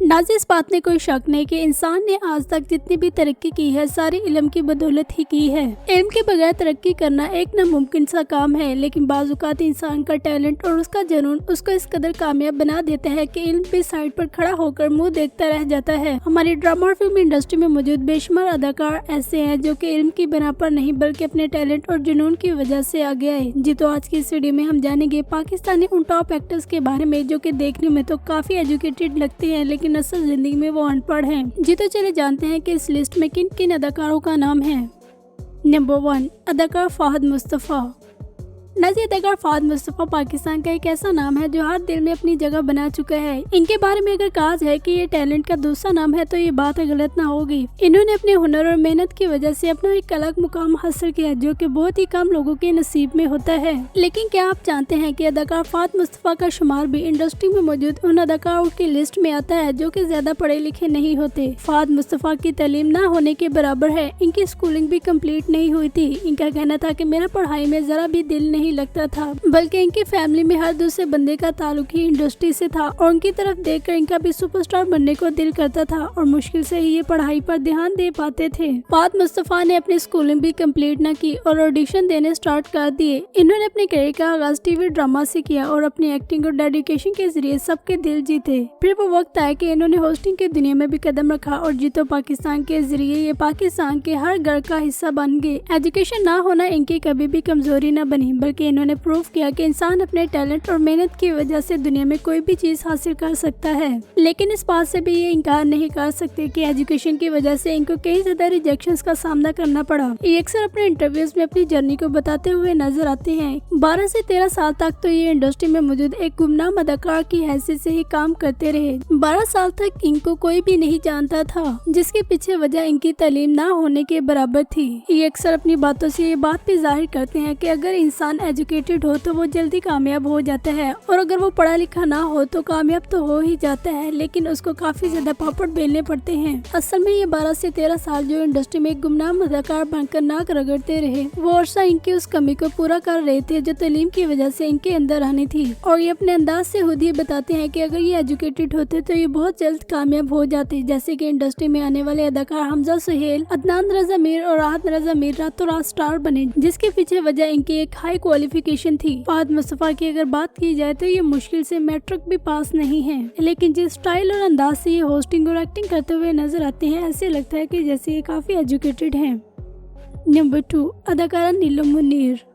नाज़ इस बात में कोई शक नहीं कि इंसान ने आज तक जितनी भी तरक्की की है सारी इल्म की बदौलत ही की है। इल्म के बगैर तरक्की करना एक नामुमकिन सा काम है, लेकिन बाज़ औक़ात इंसान का टैलेंट और उसका जुनून उसको इस कदर कामयाब बना देता है कि इल्म भी साइड पर खड़ा होकर मुंह देखता रह जाता है। हमारी ड्रामा और फिल्म इंडस्ट्री में मौजूद बेशुमार अदाकार ऐसे हैं जो कि इल्म की बिना पर नहीं बल्कि अपने टैलेंट और जुनून की वजह से आगे आए। जी तो आज की इस वीडियो में हम जानेंगे पाकिस्तानी उन टॉप एक्टर्स के बारे में जो कि देखने में तो काफी एजुकेटेड लगते हैं लेकिन असल जिंदगी में वो अनपढ़ हैं। जी तो चले जानते हैं कि इस लिस्ट में किन किन अदाकारों का नाम है। नंबर 1, अदाकार फहद मुस्तफ़ा। नाज़ी अदाकार फहद मुस्तफ़ा पाकिस्तान का एक ऐसा नाम है जो हर दिल में अपनी जगह बना चुका है। इनके बारे में अगर कहा जाए कि ये टैलेंट का दूसरा नाम है तो ये बात गलत ना होगी। इन्होंने अपने हुनर और मेहनत की वजह से अपना एक अलग मुकाम हासिल किया जो कि बहुत ही कम लोगों के नसीब में होता है। लेकिन क्या आप जानते हैं कि अदाकार फहद मुस्तफ़ा का शुमार भी इंडस्ट्री में मौजूद उन अदाकारों की लिस्ट में आता है जो कि ज्यादा पढ़े लिखे नहीं होते। फहद मुस्तफ़ा की तालीम न होने के बराबर है। इनकी स्कूलिंग भी कम्प्लीट नहीं हुई थी। इनका कहना था कि मेरा पढ़ाई में जरा भी दिल नहीं लगता था, बल्कि इनकी फैमिली में हर दूसरे बंदे का ताल्लुक ही इंडस्ट्री से था और उनकी तरफ देखकर इनका भी सुपरस्टार बनने को दिल करता था और मुश्किल से ही ये पढ़ाई पर ध्यान दे पाते थे। फहद मुस्तफ़ा ने अपनी स्कूलिंग भी कंप्लीट न की और ऑडिशन देने स्टार्ट कर दिए। इन्होंने अपने करियर का आगाज टीवी ड्रामा से किया और अपनी एक्टिंग और डेडिकेशन के जरिए सबके दिल जीते। फिर वो वक्त आया कि इन्होंने होस्टिंग की दुनिया में भी कदम रखा और जीतो पाकिस्तान के जरिए ये पाकिस्तान के हर घर का हिस्सा बन गए। एजुकेशन ना होना इनकी कभी भी कमजोरी न बनी, बल्कि इन्होंने प्रूव किया कि इंसान अपने टैलेंट और मेहनत की वजह से दुनिया में कोई भी चीज हासिल कर सकता है। लेकिन इस बात से भी ये इनकार नहीं कर सकते कि एजुकेशन की वजह से इनको कई ज्यादा रिजेक्शंस का सामना करना पड़ा। ये अक्सर अपने इंटरव्यूज में अपनी जर्नी को बताते हुए नजर आते हैं। 12 से 13 साल तक तो ये इंडस्ट्री में मौजूद एक गुमनाम अदाकार की हैसियत से ही काम करते रहे। 12 साल तक इनको कोई भी नहीं जानता था, जिसके पीछे वजह इनकी तालीम ना होने के बराबर थी। ये अक्सर अपनी बातों से ये बात भी जाहिर करते हैं कि अगर इंसान एजुकेटेड हो तो वो जल्दी कामयाब हो जाता है और अगर वो पढ़ा लिखा ना हो तो कामयाब तो हो ही जाता है, लेकिन उसको काफी ज्यादा पापड़ बेलने पड़ते हैं। असल में ये 12 से 13 साल जो इंडस्ट्री में एक गुमनाम अदाकार बनकर नाक रगड़ते रहे, वो अरसा इनकी उस कमी को पूरा कर रहे थे जो तालीम की वजह से इनके अंदर आनी थी। और ये अपने अंदाज से खुद ही बताते हैं कि अगर ये एजुकेटेड होते तो ये बहुत जल्द कामयाब हो जाते। जैसे कि इंडस्ट्री में आने वाले अदाकार हमजा सुहेल, अदनान रजा मीर और राहत रजा मीर रातों रात स्टार बने, जिसके पीछे वजह इनकी एक हाई क्वालिफिकेशन थी। फहद मुस्तफ़ा की अगर बात की जाए तो ये मुश्किल से मैट्रिक भी पास नहीं है, लेकिन जिस स्टाइल और अंदाज से ये होस्टिंग और एक्टिंग करते हुए नजर आते हैं ऐसे लगता है कि जैसे ये काफी एजुकेटेड हैं। नंबर 2, अदाकारा नीलम मुनीर।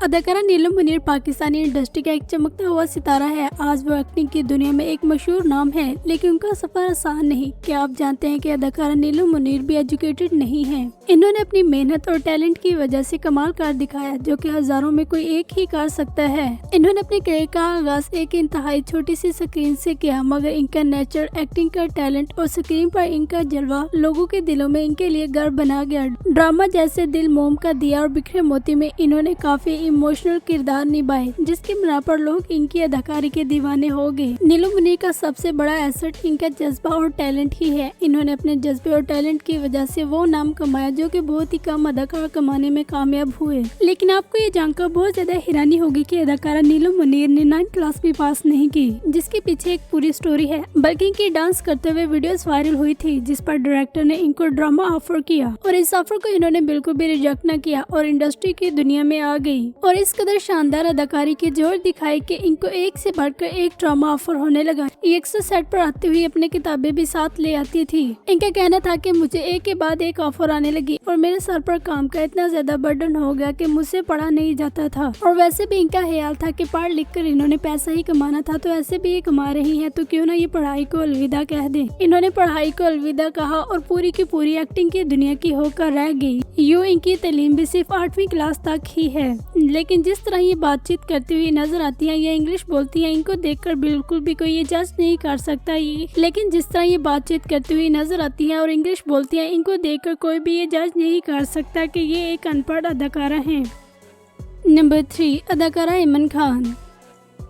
अदाकारा नीलम मुनीर पाकिस्तानी इंडस्ट्री का एक चमकता हुआ सितारा है। आज वो एक्टिंग की दुनिया में एक मशहूर नाम है, लेकिन उनका सफर आसान नहीं। क्या आप जानते हैं कि अदाकारा नीलम मुनीर भी एजुकेटेड नहीं है। इन्होंने अपनी मेहनत और टैलेंट की वजह से कमाल कर दिखाया जो कि हजारों में कोई एक ही कर सकता है। इन्होंने अपने करियर का आगाज एक इंतहाई छोटी सी स्क्रीन से किया, मगर इनका नेचर, एक्टिंग का टैलेंट और स्क्रीन पर इनका जलवा लोगों के दिलों में इनके लिए घर बना गया। ड्रामा जैसे दिल मोम का दिया और बिखरे मोती में इन्होंने काफी इमोशनल किरदार निभाए, जिसकी बिना पर लोग इनकी अदाकारी के दीवाने हो गए। नीलम मुनीर का सबसे बड़ा एसेट इनका जज्बा और टैलेंट ही है। इन्होंने अपने जज्बे और टैलेंट की वजह से वो नाम कमाया जो कि बहुत ही कम अदाकार कमाने में कामयाब हुए। लेकिन आपको ये जानकर बहुत ज्यादा हैरानी होगी कि अदाकारा नीलम मुनीर ने 9th क्लास भी पास नहीं की, जिसके पीछे एक पूरी स्टोरी है। बल्कि इनकी डांस करते हुए वीडियोस वायरल हुई थी, जिस पर डायरेक्टर ने इनको ड्रामा ऑफर किया और इस ऑफर को इन्होंने बिल्कुल भी रिजेक्ट न किया और इंडस्ट्री की दुनिया में आ गई और इस कदर शानदार अदाकारी के जोर दिखाई कि इनको एक से बढ़कर एक ड्रामा ऑफर होने लगा। ये अक्सर सेट पर आती हुई अपने किताबें भी साथ ले आती थी। इनका कहना था कि मुझे एक के बाद एक ऑफर आने लगी और मेरे सर पर काम का इतना ज्यादा बर्डन हो गया कि मुझसे पढ़ा नहीं जाता था। और वैसे भी इनका ख्याल था कि पढ़ लिख कर इन्होंने पैसा ही कमाना था, तो ऐसे भी ये कमा रही है तो क्यों ना ये पढ़ाई को अलविदा कह दे। इन्होंने पढ़ाई को अलविदा कहा और पूरी की पूरी एक्टिंग की दुनिया की होकर रह गई। यूँ इनकी तालीम भी सिर्फ 8वीं क्लास तक ही है, लेकिन जिस तरह ये बातचीत करती हुई नजर आती है या इंग्लिश बोलती है, इनको देखकर बिल्कुल भी कोई ये जज नहीं कर सकता। लेकिन जिस तरह ये बातचीत करती हुई नजर आती है और इंग्लिश बोलती है, इनको देखकर कोई भी ये जज नहीं कर सकता कि ये एक अनपढ़ अदाकारा है। नंबर 3, अदाकारा इमन खान।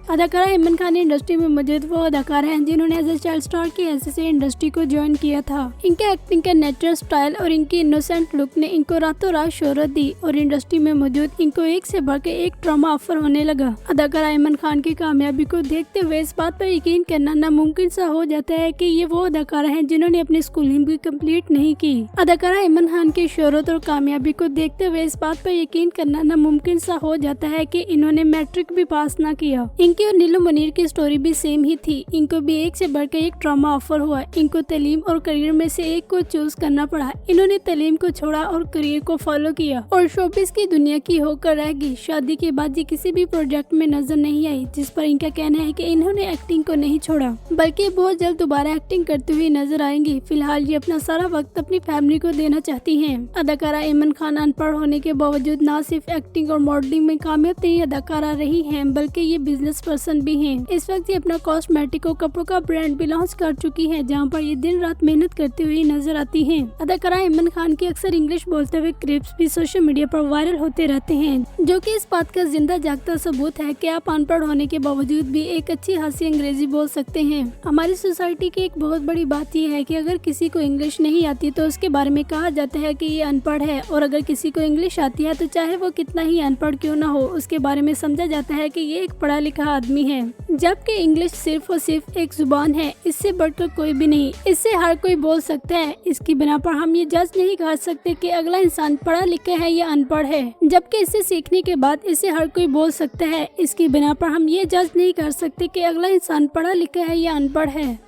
अदाकारा इमन खान इंडस्ट्री में मौजूद वो अदाकार हैं जिन्होंने एज ए चाइल्ड स्टार की हैसियत से इंडस्ट्री को ज्वाइन किया था। इनके एक्टिंग का नेचुरल स्टाइल और इनकी इनोसेंट लुक ने इनको रातों रात शोहरत दी और इंडस्ट्री में मौजूद इनको एक से बढ़ के एक ड्रामा ऑफर होने लगा। अदाकारा इमन खान की कामयाबी को देखते हुए इस बात पर यकीन करना नामुमकिन सा हो जाता है कि ये वो अदाकारा हैं जिन्होंने अपनी स्कूलिंग भी कंप्लीट नहीं की। अदाकारा इमन खान की शोहरत और कामयाबी को देखते हुए इस बात पर यकीन करना नामुमकिन सा हो जाता है कि इन्होंने मैट्रिक भी पास ना किया। इनकी और नीलू मुनीर की स्टोरी भी सेम ही थी। इनको भी एक से बढ़कर एक ड्रामा ऑफर हुआ। इनको तालीम और करियर में से एक को चूज करना पड़ा। इन्होंने तालीम को छोड़ा और करियर को फॉलो किया और शोबिस की दुनिया की होकर रह गई। शादी के बाद ये किसी भी प्रोजेक्ट में नजर नहीं आई, जिस पर इनका कहना है कि इन्होंने एक्टिंग को नहीं छोड़ा बल्कि बहुत जल्द दोबारा एक्टिंग करते हुए नजर आएंगी। फिलहाल ये अपना सारा वक्त अपनी फैमिली को देना चाहती हैं। अदाकारा इमन खान अनपढ़ होने के बावजूद न सिर्फ एक्टिंग और मॉडलिंग में कामयाब अदाकारा रही हैं बल्कि ये बिजनेस पर्सन भी हैं। इस वक्त ये अपना कॉस्मेटिक और कपड़ों का ब्रांड भी लॉन्च कर चुकी है, जहां पर ये दिन रात मेहनत करती हुई नजर आती हैं। अदाकारा इमन खान की अक्सर इंग्लिश बोलते हुए क्लिप्स भी सोशल मीडिया पर वायरल होते रहते हैं, जो कि इस बात का जिंदा जागता सबूत है कि आप अनपढ़ होने के बावजूद भी एक अच्छी खासी अंग्रेजी बोल सकते हैं। हमारी सोसाइटी की एक बहुत बड़ी बात यह है कि अगर किसी को इंग्लिश नहीं आती तो उसके बारे में कहा जाता है कि ये अनपढ़ है, और अगर किसी को इंग्लिश आती है तो चाहे वो कितना ही अनपढ़ क्यों ना हो उसके बारे में समझा जाता है कि ये एक पढ़ा लिखा आदमी है। जबकि इंग्लिश सिर्फ और सिर्फ एक जुबान है, इससे बढ़कर कोई भी नहीं। इससे हर कोई बोल सकता है। इसकी बिना पर हम ये जज नहीं कर सकते कि अगला इंसान पढ़ा लिखा है या अनपढ़ है, जबकि इसे सीखने के बाद इसे हर कोई बोल सकता है। इसकी बिना पर हम ये जज नहीं कर सकते कि अगला इंसान पढ़ा लिखा है या अनपढ़ है।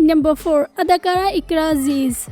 नंबर 4, अदाकारा इकरा अजीज।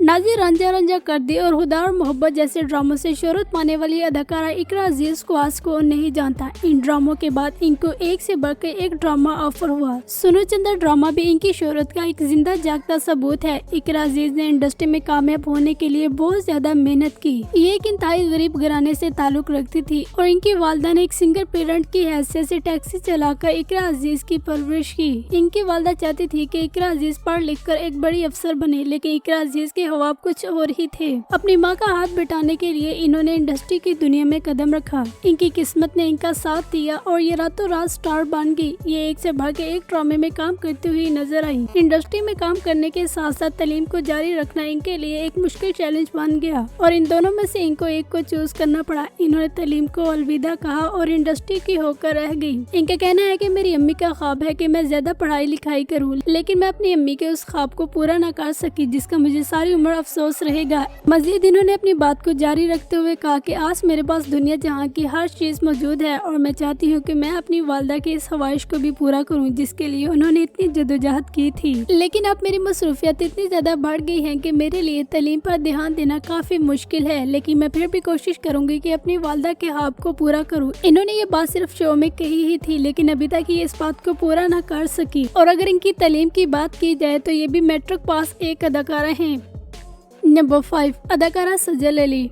नाज़ी रांझा रांझा कर दी और खुदा और मोहब्बत जैसे ड्रामों से शोहरत पाने वाली अदाकारा इकरा अजीज को आज कौन नहीं जानता। इन ड्रामों के बाद इनको एक से बढ़कर एक ड्रामा ऑफर हुआ। सुनो चंदा ड्रामा भी इनकी शोहरत का एक जिंदा जागता सबूत है। इकरा अजीज ने इंडस्ट्री में कामयाब होने के लिए बहुत ज्यादा मेहनत की। ये एक इंतहाई गरीब घराने से ताल्लुक रखती थी और इनकी वालदा ने एक सिंगल पेरेंट की हैसियत से टैक्सी चलाकर इकरा अजीज की परवरिश की। इनकी वालदा चाहती थी कि इकरा अजीज पढ़ लिख कर एक बड़ी अफसर बने, लेकिन इकरा अजीज के ख्वाब कुछ और ही थे। अपनी माँ का हाथ बटाने के लिए इन्होंने इंडस्ट्री की दुनिया में कदम रखा। इनकी किस्मत ने इनका साथ दिया और ये रातों रात स्टार बन गई। ये एक से बढ़ के एक ड्रामे में काम करती हुई नजर आई। इंडस्ट्री में काम करने के साथ साथ तालीम को जारी रखना इनके लिए एक मुश्किल चैलेंज बन गया और इन दोनों में से इनको एक को चूज करना पड़ा। इन्होंने तालीम को अलविदा कहा और इंडस्ट्री की होकर रह गई। इनका कहना है कि मेरी अम्मी का ख्वाब है कि मैं ज्यादा पढ़ाई लिखाई करूँ, लेकिन मैं अपनी अम्मी के उस ख्वाब को पूरा न कर सकी, जिसका मुझे सारी उम्र अफसोस रहेगा। मजीद इन्होंने अपनी बात को जारी रखते हुए कहा कि आज मेरे पास दुनिया जहां की हर चीज मौजूद है और मैं चाहती हूं कि मैं अपनी वालदा की इस ख्वाहिश को भी पूरा करूं जिसके लिए उन्होंने इतनी जद्दोजहद की थी। लेकिन अब मेरी मसरूफियत इतनी ज्यादा बढ़ गई है कि मेरे लिए तालीम पर ध्यान देना काफी मुश्किल है, लेकिन मैं फिर भी कोशिश करूंगी कि अपनी वालदा के ख्वाब को पूरा करूं। इन्होंने ये बात सिर्फ शो में कही ही थी, लेकिन अभी तक ये इस बात को पूरा न कर सकी। और अगर इनकी तालीम की बात की जाए तो ये भी मैट्रिक पास एक अदाकारा हैं। नंबर 5, अदाकारा सजल अली।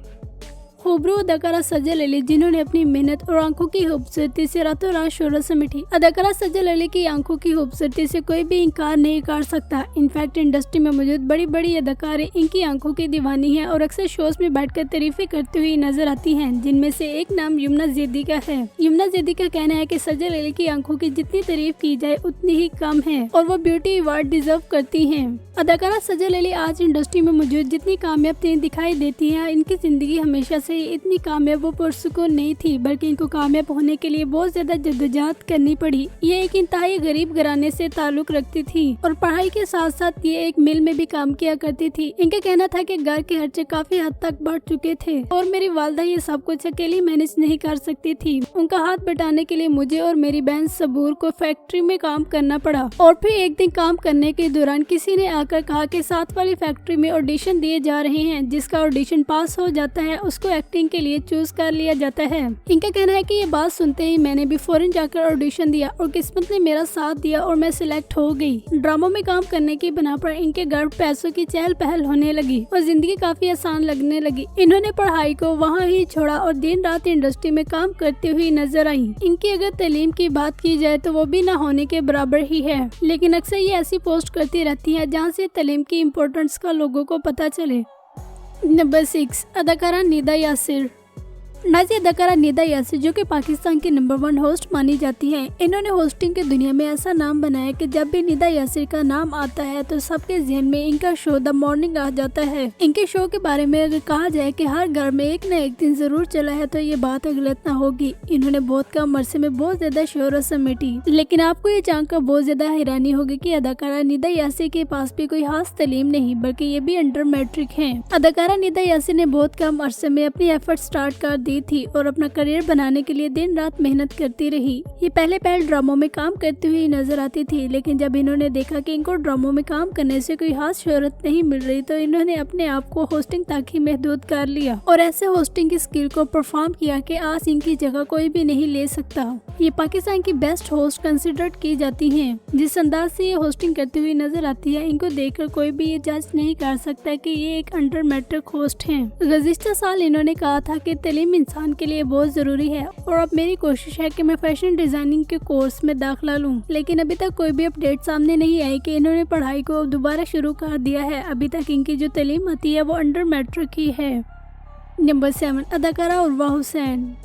खूबरू अदाकारा सजल अली जिन्होंने अपनी मेहनत और आंखों की खूबसूरती से रातों रात शोहरत समेटी। अदाकारा सजल अली की आंखों की खूबसूरती से कोई भी इनकार नहीं कर सकता। इनफैक्ट इंडस्ट्री में मौजूद बड़ी बड़ी अदाकारें इनकी आंखों की दीवानी हैं और अक्सर शोज में बैठकर तारीफें करती हुई नजर आती हैं, जिनमें से एक नाम यमुना ज़ैदी का है। यमुना ज़ैदी का कहना है कि सजल अली की आंखों की जितनी तारीफ की जाए उतनी ही कम है और वो ब्यूटी अवार्ड डिजर्व करती हैं। अदाकारा सजल अली आज इंडस्ट्री में मौजूद जितनी कामयाब दिखाई देती है, इनकी जिंदगी हमेशा से इतनी कामयाब वो पुरसुकून नहीं थी, बल्कि इनको कामयाब होने के लिए बहुत ज्यादा जद्दोजहद करनी पड़ी। ये एक इंतहाई गरीब घराने से ताल्लुक रखती थी और पढ़ाई के साथ साथ ये एक मिल में भी काम किया करती थी। इनका कहना था कि घर के खर्चे काफी हद तक बढ़ चुके थे और मेरी वालदा ये सब कुछ अकेली मैनेज नहीं कर सकती थी। उनका हाथ बटाने के लिए मुझे और मेरी बहन सबूर को फैक्ट्री में काम करना पड़ा और फिर एक दिन काम करने के दौरान किसी ने आकर कहा कि साथ वाली फैक्ट्री में ऑडिशन दिए जा रहे हैं, जिसका ऑडिशन पास हो जाता है उसको एक्टिंग के लिए चूज कर लिया जाता है। इनका कहना है कि ये बात सुनते ही मैंने भी फौरन जाकर ऑडिशन दिया और किस्मत ने मेरा साथ दिया और मैं सिलेक्ट हो गई। ड्रामों में काम करने की बना पर इनके घर पैसों की चहल पहल होने लगी और जिंदगी काफी आसान लगने लगी। इन्होंने पढ़ाई को वहाँ ही छोड़ा और दिन रात इंडस्ट्री में काम करती हुई नजर आई। इनकी अगर तालीम की बात की जाए तो वो भी ना होने के बराबर ही है, लेकिन अक्सर ये ऐसी पोस्ट करती रहती है जहाँ से तालीम की इम्पोर्टेंस का लोगों को पता चले। नंबर 6, अदाकारा निदा यासिर। नाज़ी अदाकारा निदा यासिर जो कि पाकिस्तान की नंबर 1 होस्ट मानी जाती हैं, इन्होंने होस्टिंग की दुनिया में ऐसा नाम बनाया कि जब भी निदा यासिर का नाम आता है तो सबके ज़हन में इनका शो द मॉर्निंग आ जाता है। इनके शो के बारे में अगर कहा जाए कि हर घर में एक न एक दिन जरूर चला है तो ये बात गलत ना होगी। इन्होंने बहुत कम अरसे में बहुत ज्यादा शोहरत समेटी, लेकिन आपको ये जानकर बहुत ज्यादा हैरानी होगी कि अदाकारा निदा यासिर के पास भी कोई खास तालीम नहीं बल्कि ये भी अंडर मैट्रिक हैं। अदाकारा निदा यासिर ने बहुत कम अरसे में अपनी एफर्ट स्टार्ट कर दी थी और अपना करियर बनाने के लिए दिन रात मेहनत करती रही। ये पहले ड्रामों में काम करती हुई नजर आती थी, लेकिन जब इन्होंने देखा कि इनको ड्रामों में काम करने से कोई खास शोहरत नहीं मिल रही तो इन्होंने अपने आप को होस्टिंग तक ही महदूद कर लिया और ऐसे होस्टिंग की स्किल को परफॉर्म किया कि आज इनकी जगह कोई भी नहीं ले सकता। ये पाकिस्तान की बेस्ट होस्ट कंसिडर की जाती हैं। जिस अंदाज से ये होस्टिंग करती हुई नजर आती है, इनको देखकर कोई भी ये जज नहीं कर सकता कि ये एक अंडर मैट्रिक होस्ट हैं। गुज़िश्ता साल इन्होंने कहा था कि तालीम इंसान के लिए बहुत जरूरी है और अब मेरी कोशिश है कि मैं फैशन डिजाइनिंग के कोर्स में दाखिला लूं, लेकिन अभी तक कोई भी अपडेट सामने नहीं आई कि इन्होंने पढ़ाई को दोबारा शुरू कर दिया है। अभी तक इनकी जो तालीम आती है वो अंडर मैट्रिक ही है। नंबर 7, अदाकारा उर्वा हुसैन।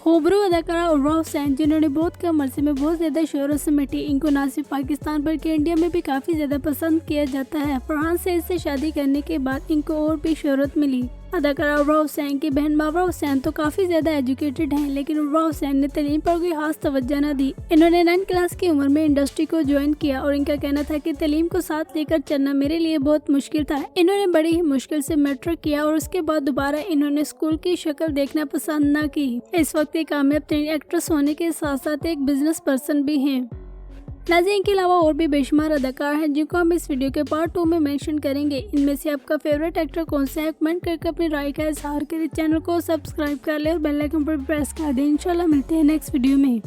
खूबरू अदाकारा उर्वा हुसैन जिन्होंने बहुत कम अरसे में बहुत ज्यादा शोहरत समेटी, इनको न सिर्फ पाकिस्तान बल्कि इंडिया में भी काफी ज्यादा पसंद किया जाता है। फरहान सईद से शादी करने के बाद इनको और भी शोहरत मिली। अदाकारा उर्वा हुसैन की बहन मावरा हुसैन तो काफी ज्यादा एजुकेटेड हैं, लेकिन उर्वा हुसैन ने तालीम पर कोई खास तवज्जो न दी। इन्होंने 9 क्लास की उम्र में इंडस्ट्री को ज्वाइन किया और इनका कहना था कि तालीम को साथ लेकर चलना मेरे लिए बहुत मुश्किल था। इन्होंने बड़ी ही मुश्किल से मैट्रिक किया और उसके बाद दोबारा इन्होंने स्कूल की शक्ल देखना पसंद न की। इस वक्त एक कामयाब तरीन एक्ट्रेस होने के साथ साथ एक बिजनेस पर्सन भी हैं। नाज़रीन के अलावा और भी बेशुमार अदाकार हैं जिनको हम इस वीडियो के पार्ट 2 में मेंशन करेंगे। इनमें से आपका फेवरेट एक्टर कौन सा है, कमेंट करके अपनी राय का इजहार करें। चैनल को सब्सक्राइब कर ले और बेल आइकन पर प्रेस कर दें। इंशाल्लाह मिलते हैं नेक्स्ट वीडियो में।